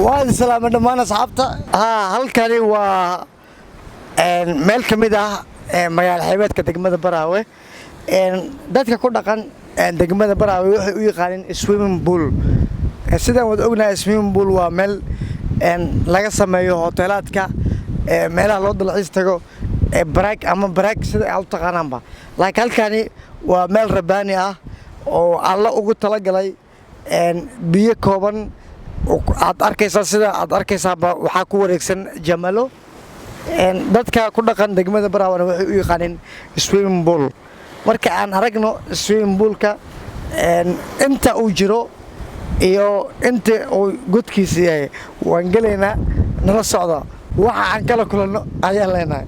waan salaamay dhammaan asxaabta halkani waa meel ka mid ah magaalo xeebeedka degmada Baraawe dadka ku dhaqan degmada Baraawe waxay u yaqaaneen swimming pool sidaan wada ognahay swimming pool waa meel laga sameeyo hoteelaadka meelaha loo dalxiis tago break ama break sida ay u taqaanaanba laakiin halkani waa meel rabaani ah oo alla ugu talagalay biyo kooban aad arkaysaa sida aad arkaysaa waxa ku wareegsan jamalo dadka ku dhaqan degmada Baraawe waxay u yaqaaneen swimming pool marka aan aragno swimming poolka inta uu jiro iyo inta uu godkiisa yahay waan galeynaa nala socda waxa aan kala kulano ayaan leenahay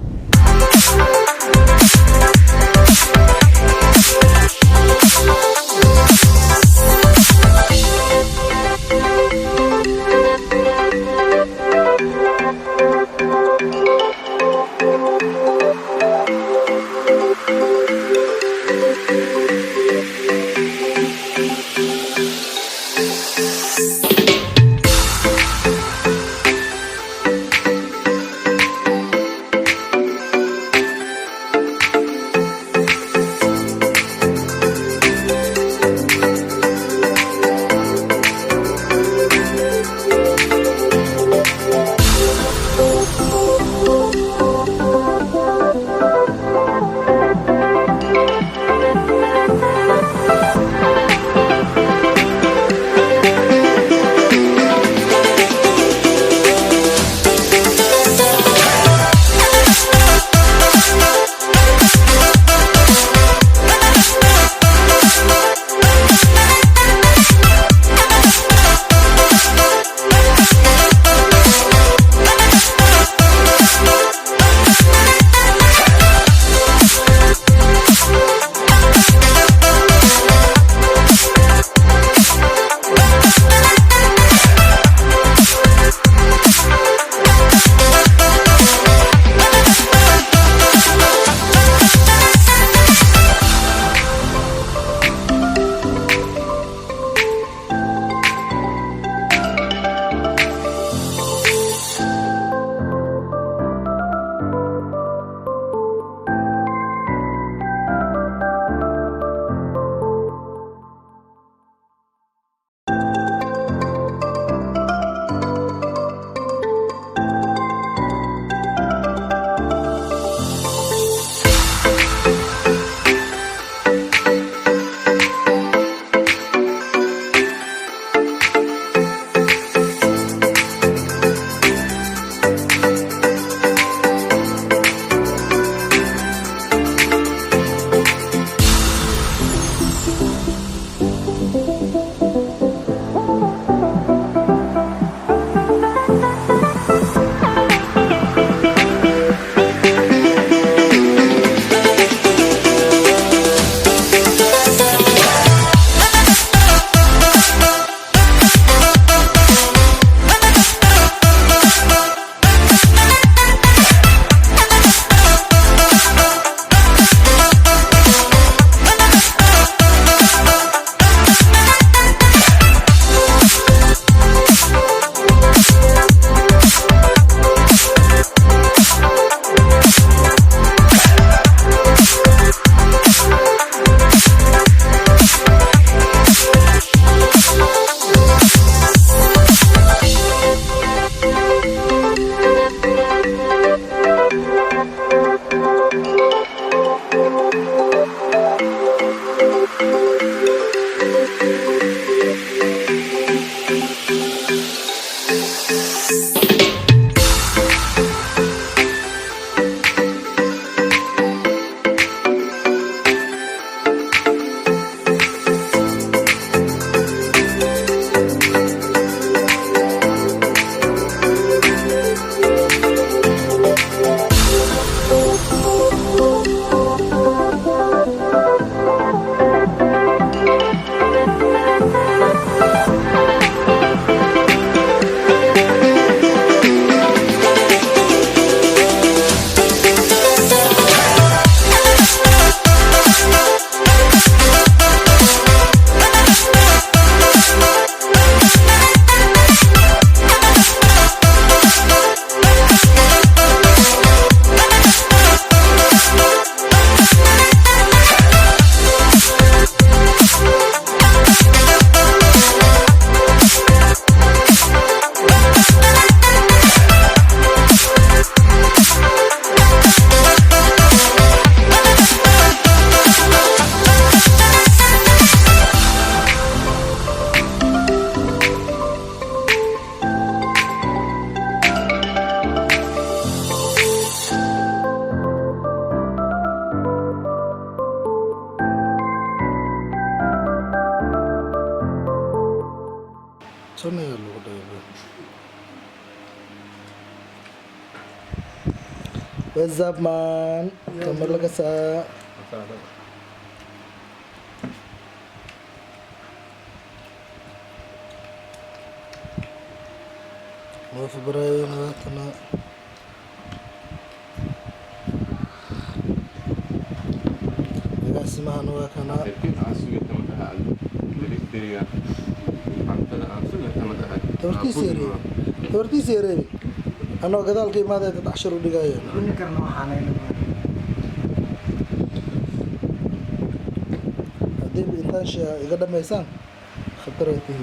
Samee lagu dhayo. What's up man? Kamar laga saa. ما فبراير ناتنا اسمها نواكنا لكن عسوية تمتها الدريا عمتنا عسوية تمتها تورتي سيري أنا قدال كي ماذا تتعشر دقايق ونكرنا وحنا هذه بإنتاج إذا دم يسان خطرته